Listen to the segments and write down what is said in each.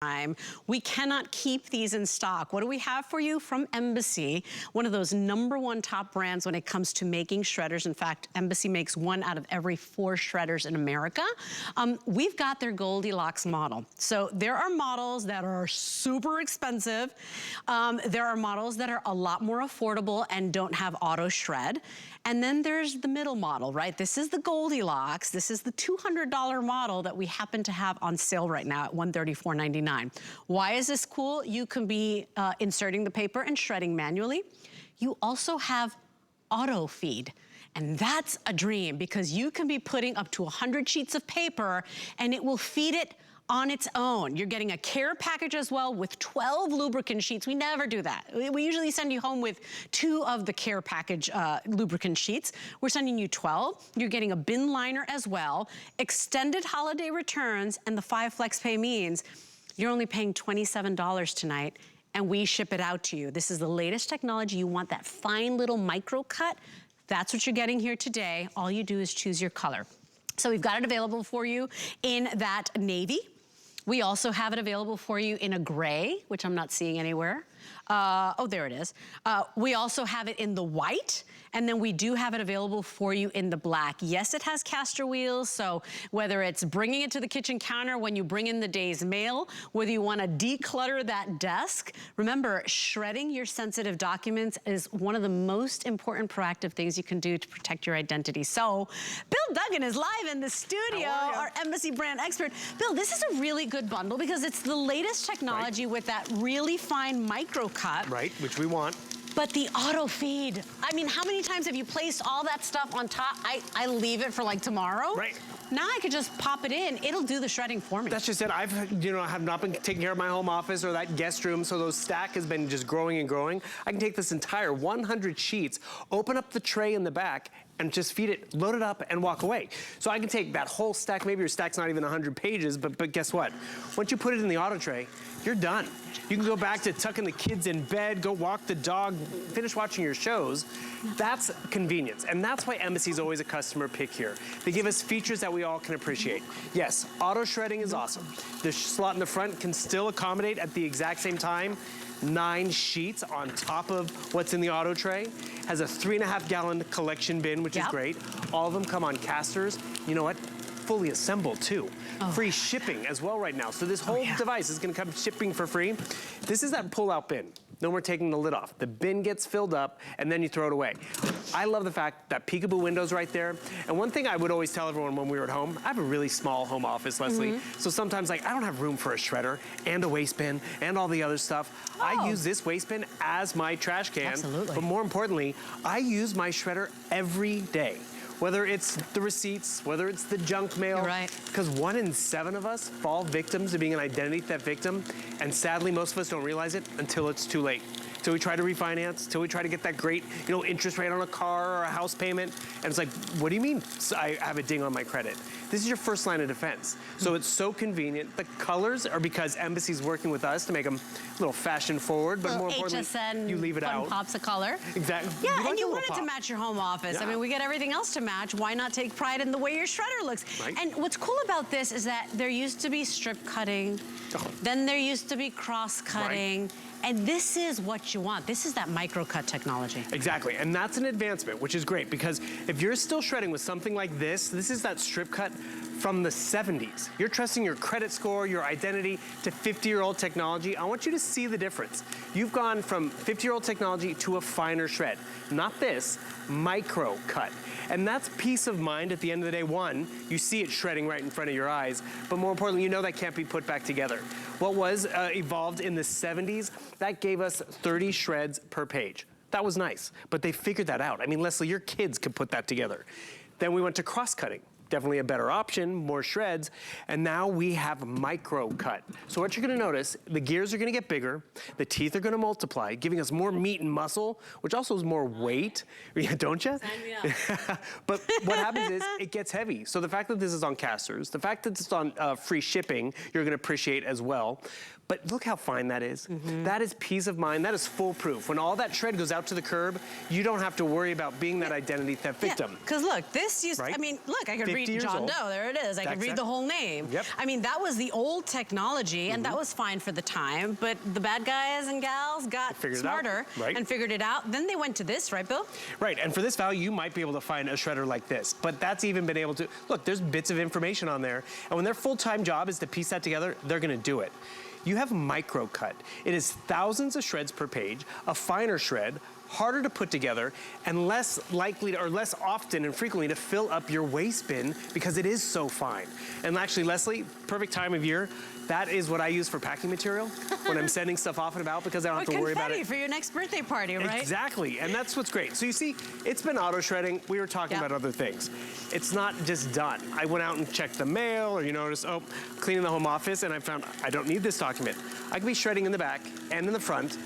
time. We cannot keep these in stock. What do we have for you from Embassy? One of those #1 top brands when it comes to making shredders. In fact, Embassy makes 1 out of every 4 shredders in America. We've got their Goldilocks model. So there are models that are super expensive. There are models that are a lot more affordable and don't have auto shred. And then there's the middle model, right? This is the Goldilocks. This is the $200 model that we happen to have on sale right now at $134.99. Why is this cool? You can be inserting the paper and shredding manually. You also have Autofeed. And that's a dream because you can be putting up to 100 sheets of paper and it will feed it on its own. You're getting a care package as well with 12 lubricant sheets. We never do that. We usually send you home with 2 of the care package lubricant sheets. We're sending you 12. You're getting a bin liner as well, extended holiday returns, and the 5 flex pay means you're only paying $27 tonight and we ship it out to you. This is the latest technology. You want that fine little micro cut. That's what you're getting here today. All you do is choose your color. So we've got it available for you in that navy. We also have it available for you in a gray, which I'm not seeing anywhere. Oh, there it is. We also have it in the white, and then we do have it available for you in the black. Yes, it has caster wheels, so whether it's bringing it to the kitchen counter when you bring in the day's mail, whether you want to declutter that desk, remember, shredding your sensitive documents is one of the most important proactive things you can do to protect your identity. So, Bill Duggan is live in the studio, our Embassy brand expert. Bill, this is a really good bundle because it's the latest technology with that really fine micro cut. Right, which we want. But the auto feed, I mean, how many times have you placed all that stuff on top? I leave it for like tomorrow. Right. Now I could just pop it in. It'll do the shredding for me. That's just it. I have not been taking care of my home office or that guest room, so those stack has been just growing and growing. I can take this entire 100 sheets, open up the tray in the back, and just feed it, load it up, and walk away. So I can take that whole stack, maybe your stack's not even 100 pages, but guess what? Once you put it in the auto tray, you're done. You can go back to tucking the kids in bed, go walk the dog, finish watching your shows. That's convenience, and that's why Embassy's always a customer pick here. They give us features that we all can appreciate. Yes, auto shredding is awesome. The slot in the front can still accommodate at the exact same time 9 sheets on top of what's in the auto tray. Has a 3.5 gallon collection bin, which is great. All of them come on casters. You know what? Fully assembled too. Free shipping as well right now. So this whole device is gonna come shipping for free. This is that pull-out bin. No more taking the lid off. The bin gets filled up and then you throw it away. I love the fact that peekaboo window's right there. And one thing I would always tell everyone when we were at home, I have a really small home office, Leslie. So sometimes like I don't have room for a shredder and a waste bin and all the other stuff. I use this waste bin as my trash can. But more importantly, I use my shredder every day. Whether it's the receipts, whether it's the junk mail. Because 1 in 7 of us fall victims to being an identity theft victim. And sadly, most of us don't realize it until it's too late. Till we try to refinance, till we try to get that great, interest rate on a car or a house payment. And it's like, what do you mean I have a ding on my credit? This is your first line of defense. So it's so convenient. The colors are because Embassy's working with us to make them a little fashion forward, but more importantly, HSN you leave it out. pops of color. Exactly. Yeah, and you want it to match your home office. I mean, we get everything else to match. Why not take pride in the way your shredder looks? And what's cool about this is that there used to be strip cutting, then there used to be cross cutting. And this is what you want. This is that micro-cut technology. Exactly, and that's an advancement, which is great, because if you're still shredding with something like this is that strip cut from the 70s. You're trusting your credit score, your identity to 50-year-old technology. I want you to see the difference. You've gone from 50-year-old technology to a finer shred. Not this, micro cut. And that's peace of mind at the end of the day. One, you see it shredding right in front of your eyes, but more importantly, you know that can't be put back together. What was evolved in the 70s, that gave us 30 shreds per page. That was nice, but they figured that out. I mean, Leslie, your kids could put that together. Then we went to cross-cutting. Definitely a better option, more shreds, and now we have micro cut. So what you're gonna notice, the gears are gonna get bigger, the teeth are gonna multiply, giving us more meat and muscle, which also is more weight, don't you? Sign me up. But what happens is it gets heavy. So the fact that this is on casters, the fact that it's on free shipping, you're gonna appreciate as well. But look how fine that is. That is peace of mind. That is foolproof. When all that shred goes out to the curb, you don't have to worry about being that identity theft victim. Because look, this used, I mean, look, I could read John old. Doe, there it is. I could read the whole name. Yep. I mean, that was the old technology, and that was fine for the time, but the bad guys and gals got smarter and figured it out. Then they went to this, right, Bill? Right, and for this value, you might be able to find a shredder like this, but that's even been able to, look, there's bits of information on there, and when their full-time job is to piece that together, they're gonna do it. You have microcut. It is thousands of shreds per page, a finer shred, harder to put together, and less likely to, or less often and frequently to fill up your waste bin because it is so fine. And actually, Leslie, perfect time of year, that is what I use for packing material when I'm sending stuff off and about because I don't have to worry about it. For your next birthday party, right? Exactly, and that's what's great. So you see, it's been auto shredding. We were talking about other things. It's not just done. I went out and checked the mail, or you notice, oh, cleaning the home office, and I found I don't need this document. I can be shredding in the back and in the front.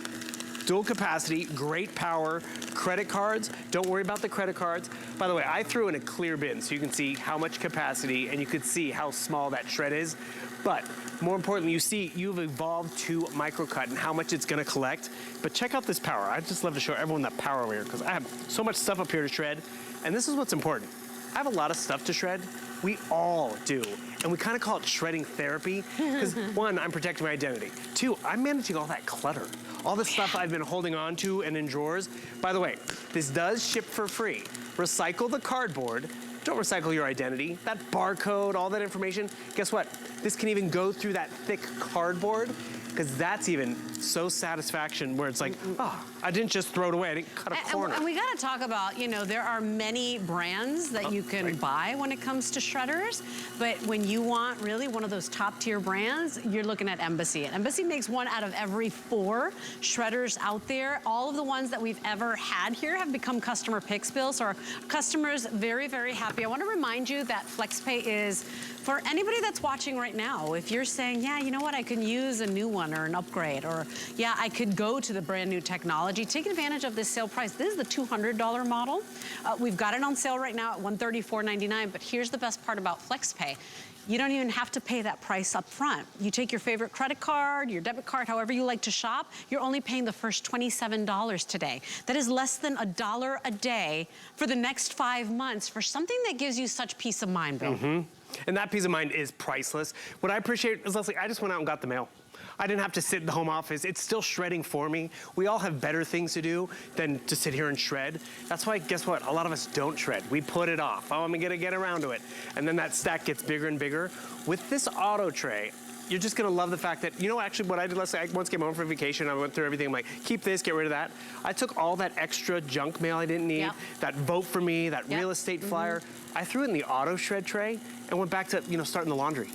Dual capacity, great power, credit cards, don't worry about the credit cards. By the way, I threw in a clear bin so you can see how much capacity and you could see how small that shred is. But more importantly, you see you've evolved to microcut and how much it's gonna collect. But check out this power. I'd just love to show everyone that power over here because I have so much stuff up here to shred. And this is what's important. I have a lot of stuff to shred. We all do. And we kind of call it shredding therapy because one, I'm protecting my identity. Two, I'm managing all that clutter. All the stuff I've been holding on to and in drawers. By the way, this does ship for free. Recycle the cardboard. Don't recycle your identity. That barcode, all that information. Guess what? This can even go through that thick cardboard because that's even so satisfaction where it's like, oh, I didn't just throw it away. I didn't cut a corner. And we got to talk about, you know, there are many brands that you can buy when it comes to shredders, but when you want really one of those top tier brands, you're looking at Embassy. And Embassy makes 1 out of every 4 shredders out there. All of the ones that we've ever had here have become customer picks, Bill, so our customers very, very happy. I want to remind you that FlexPay is for anybody that's watching right now. If you're saying, yeah, you know what, I can use a new one or an upgrade, or yeah, I could go to the brand new technology, take advantage of this sale price. This is the $200 model. We've got it on sale right now at $134.99, but here's the best part about FlexPay. You don't even have to pay that price up front. You take your favorite credit card, your debit card, however you like to shop, you're only paying the first $27 today. That is less than $1 a day for the next 5 months for something that gives you such peace of mind, Bill. And that peace of mind is priceless. What I appreciate is, Leslie, I just went out and got the mail. I didn't have to sit in the home office. It's still shredding for me. We all have better things to do than to sit here and shred. That's why, guess what? A lot of us don't shred. We put it off. Oh, I'm gonna get around to it. And then that stack gets bigger and bigger. With this auto tray, you're just gonna love the fact that, you know, actually what I did, Leslie, I once came home from vacation, I went through everything, I'm like, keep this, get rid of that. I took all that extra junk mail I didn't need, that vote for me, that real estate flyer, I threw it in the auto shred tray and went back to, you know, starting the laundry.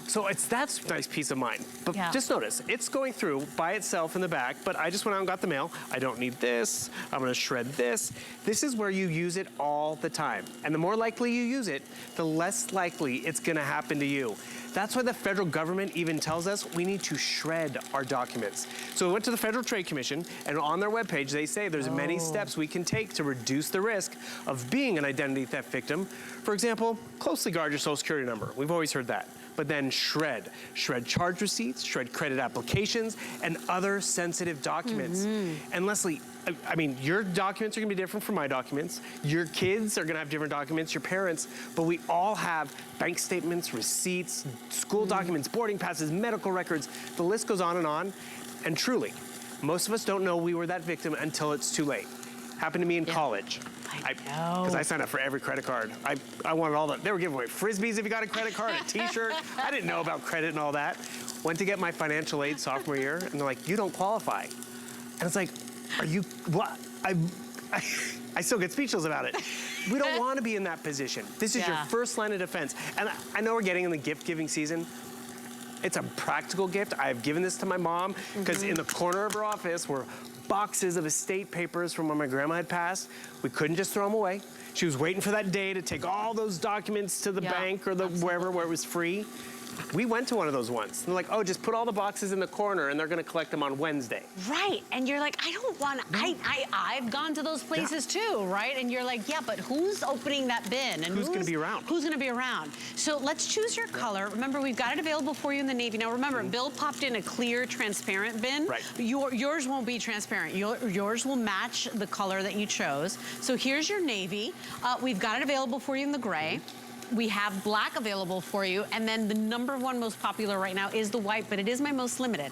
So that's nice peace of mind. But just notice, it's going through by itself in the back, but I just went out and got the mail. I don't need this. I'm gonna shred this. This is where you use it all the time. And the more likely you use it, the less likely it's gonna happen to you. That's why the federal government even tells us we need to shred our documents. So we went to the Federal Trade Commission, and on their webpage, they say there's many steps we can take to reduce the risk of being an identity theft victim. For example, closely guard your social security number. We've always heard that. But then shred. Shred charge receipts, shred credit applications, and other sensitive documents. And Leslie, I mean, your documents are gonna be different from my documents. Your kids are gonna have different documents, your parents, but we all have bank statements, receipts, school documents, boarding passes, medical records. The list goes on. And truly, most of us don't know we were that victim until it's too late. Happened to me in college. I know. Because I signed up for every credit card. I wanted all that. They were giving away Frisbees if you got a credit card, a t-shirt. I didn't know about credit and all that. Went to get my financial aid sophomore year, and they're like, you don't qualify. And it's like, are you, what? I still get speechless about it. We don't want to be in that position. This is your first line of defense. And I know we're getting in the gift giving season. It's a practical gift. I've given this to my mom because in the corner of her office were boxes of estate papers from when my grandma had passed. We couldn't just throw them away. She was waiting for that day to take all those documents to the bank or wherever where it was free. We went to one of those ones. They're like, oh, just put all the boxes in the corner and they're gonna collect them on Wednesday. Right, and you're like, I don't want, I've gone to those places too, right? And you're like, yeah, but who's opening that bin? And who's gonna be around? Who's gonna be around? So let's choose your color. Remember, we've got it available for you in the navy. Now remember, Bill popped in a clear, transparent bin. Right. Yours won't be transparent. Yours will match the color that you chose. So here's your navy. We've got it available for you in the gray. We have black available for you, and then the #1 most popular right now is the white, but it is my most limited.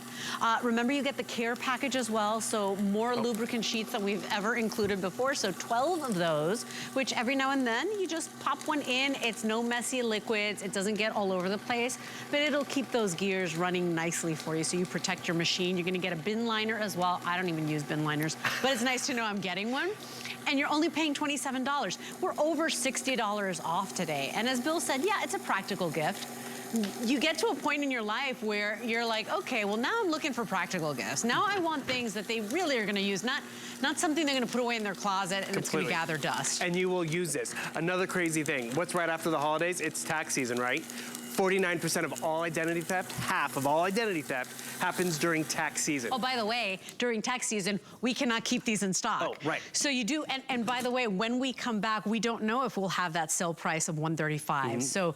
Remember, you get the care package as well, so more lubricant sheets than we've ever included before, so 12 of those, which every now and then you just pop one in. It's no messy liquids, it doesn't get all over the place, but it'll keep those gears running nicely for you, so you protect your machine. You're gonna get a bin liner as well. I don't even use bin liners, but it's nice to know I'm getting one. And you're only paying $27. We're over $60 off today. And as Bill said, yeah, it's a practical gift. You get to a point in your life where you're like, okay, well now I'm looking for practical gifts. Now I want things that they really are gonna use, not something they're gonna put away in their closet and it's gonna gather dust. And you will use this. Another crazy thing, what's right after the holidays? It's tax season, right? 49% of all identity theft, half of all identity theft, happens during tax season. Oh, by the way, during tax season, we cannot keep these in stock. Oh, right. So you do, and by the way, when we come back, we don't know if we'll have that sale price of $135. So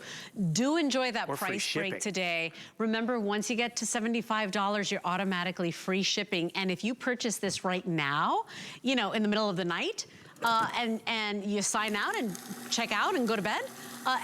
do enjoy that price break today. Remember, once you get to $75, you're automatically free shipping. And if you purchase this right now, you know, in the middle of the night, and you sign out and check out and go to bed,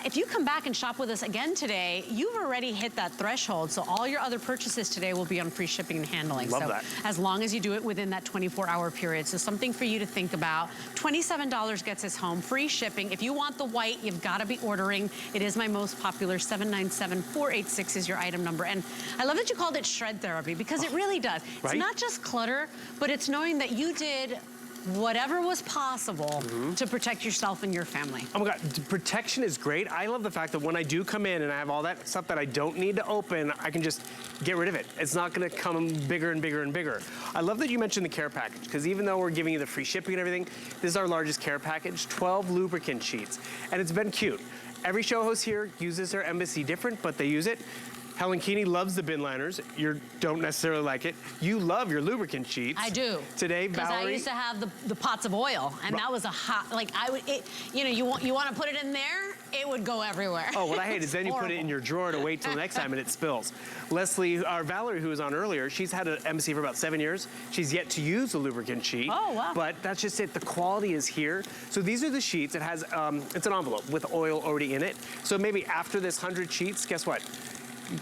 if you come back and shop with us again today, you've already hit that threshold. So all your other purchases today will be on free shipping and handling. Love that. As long as you do it within that 24-hour period. So something for you to think about. $27 gets us home, free shipping. If you want the white, you've got to be ordering. It is my most popular. 797-486 is your item number. And I love that you called it shred therapy because it really does. Right? It's not just clutter, but it's knowing that you did whatever was possible to protect yourself and your family. Oh my God, protection is great. I love the fact that when I do come in and I have all that stuff that I don't need to open, I can just get rid of it. It's not gonna come bigger and bigger and bigger. I love that you mentioned the care package, because even though we're giving you the free shipping and everything, this is our largest care package, 12 lubricant sheets. And it's been cute. Every show host here uses their Embassy different, but they use it. Helen Keeney loves the bin liners. You don't necessarily like it. You love your lubricant sheets. I do. Today, Valerie. Because I used to have the pots of oil, and that was a hot, like I would, you know, you want to put it in there, it would go everywhere. Oh, what I hate is then you put it in your drawer to wait till next time and it spills. Leslie, or Valerie, who was on earlier, she's had an Embassy for about 7 years. She's yet to use a lubricant sheet. Oh, wow. But that's just it. The quality is here. So these are the sheets. It has, it's an envelope with oil already in it. So maybe after this 100 sheets, guess what?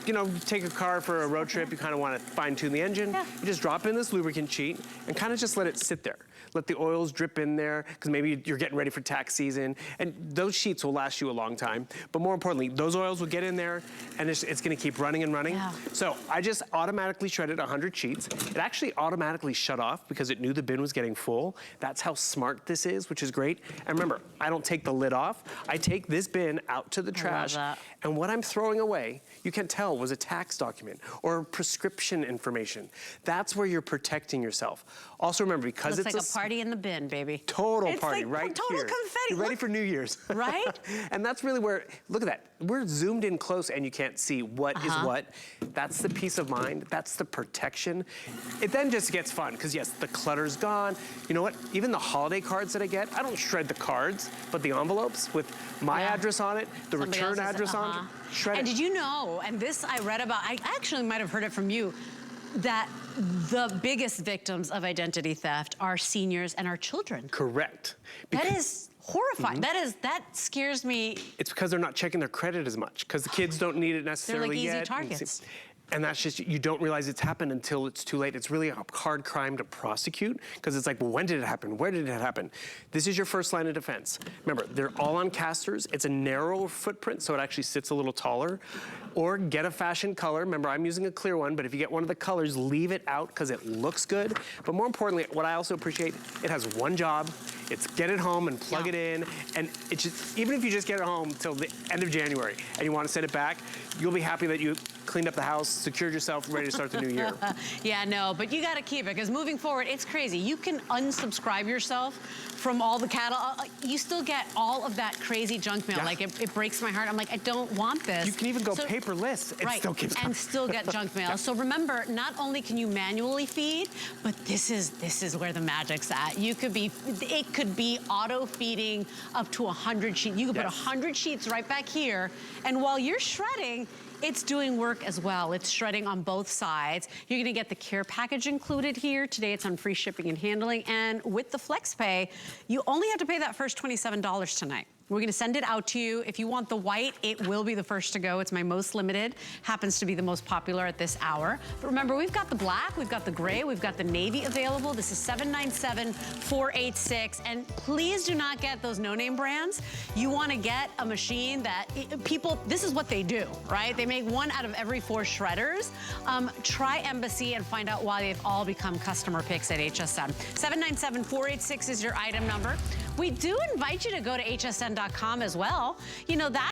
You know, take a car for a road trip, you kind of want to fine tune the engine. Yeah. You just drop in this lubricant sheet and kind of just let it sit there. Let the oils drip in there, because maybe you're getting ready for tax season. And those sheets will last you a long time. But more importantly, those oils will get in there and it's going to keep running and running. Yeah. So I just automatically shredded 100 sheets. It actually automatically shut off because it knew the bin was getting full. That's how smart this is, which is great. And remember, I don't take the lid off. I take this bin out to the trash. And what I'm throwing away, you can tell, was a tax document or prescription information. That's where you're protecting yourself. Also remember, because it's like a party in the bin, baby. Total party, like right total here. confetti. You're ready for New Year's. Right? And that's really where, look at that. We're zoomed in close and you can't see what is what. That's the peace of mind. That's the protection. It then just gets fun, because yes, the clutter's gone. You know what? Even the holiday cards that I get, I don't shred the cards, but the envelopes with my address on it, the return address on it, shred it. And did you know, and this I read about, I actually might have heard it from you, that the biggest victims of identity theft are seniors and our children. Correct. That is horrifying. That scares me. It's because they're not checking their credit as much, because the kids don't need it necessarily yet. They're like easy targets. And that's just, you don't realize it's happened until it's too late. It's really a hard crime to prosecute, because it's like, well, when did it happen? Where did it happen? This is your first line of defense. Remember, they're all on casters. It's a narrow footprint, so it actually sits a little taller. Or get a fashion color. Remember, I'm using a clear one, but if you get one of the colors, leave it out because it looks good. But more importantly, what I also appreciate, it has one job. It's get it home and plug it in. And it's just, even if you just get it home till the end of January and you want to send it back, you'll be happy that you cleaned up the house, secured yourself, ready to start the new year. Yeah, no, but you got to keep it, because moving forward, it's crazy. You can unsubscribe yourself from all the catalog. You still get all of that crazy junk mail. Like, it breaks my heart. I'm like, I don't want this. You can even go paperless. It still keeps coming. And still get junk mail. So remember, not only can you manually feed, but this is where the magic's at. You could be, it could be auto feeding up to 100 sheets. You could put 100 sheets right back here, and while you're shredding, it's doing work as well. It's shredding on both sides. You're gonna get the care package included here. Today it's on free shipping and handling. And with the FlexPay, you only have to pay that first $27 tonight. We're gonna send it out to you. If you want the white, it will be the first to go. It's my most limited, happens to be the most popular at this hour. But remember, we've got the black, we've got the gray, we've got the navy available. This is $797,486. And please do not get those no-name brands. You wanna get a machine that people, this is what they do, right? They make 1 out of every 4 shredders. Try Embassy and find out why they've all become customer picks at HSN. 797-486 is your item number. We do invite you to go to hsn.com as well. You know, that